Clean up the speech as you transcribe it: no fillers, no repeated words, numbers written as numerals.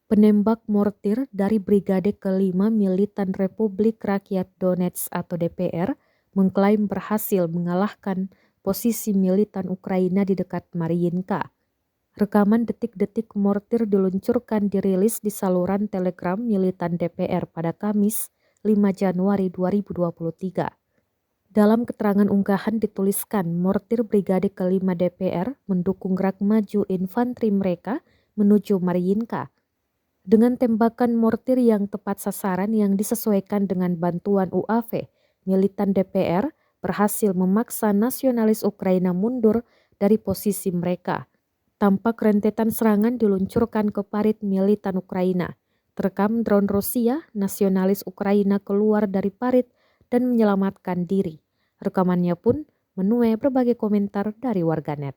Penembak mortir dari Brigade Kelima Militan Republik Rakyat Donetsk atau DPR mengklaim berhasil mengalahkan posisi militan Ukraina di dekat Mariinka. Rekaman detik-detik mortir diluncurkan dirilis di saluran Telegram militan DPR pada Kamis 5 Januari 2023. Dalam keterangan unggahan dituliskan mortir Brigade Kelima DPR mendukung gerak maju infanteri mereka menuju Mariinka. Dengan tembakan mortir yang tepat sasaran yang disesuaikan dengan bantuan UAV, militan DPR berhasil memaksa nasionalis Ukraina mundur dari posisi mereka. Tampak rentetan serangan diluncurkan ke parit militan Ukraina. Terekam drone Rusia, nasionalis Ukraina keluar dari parit dan menyelamatkan diri. Rekamannya pun menuai berbagai komentar dari warganet.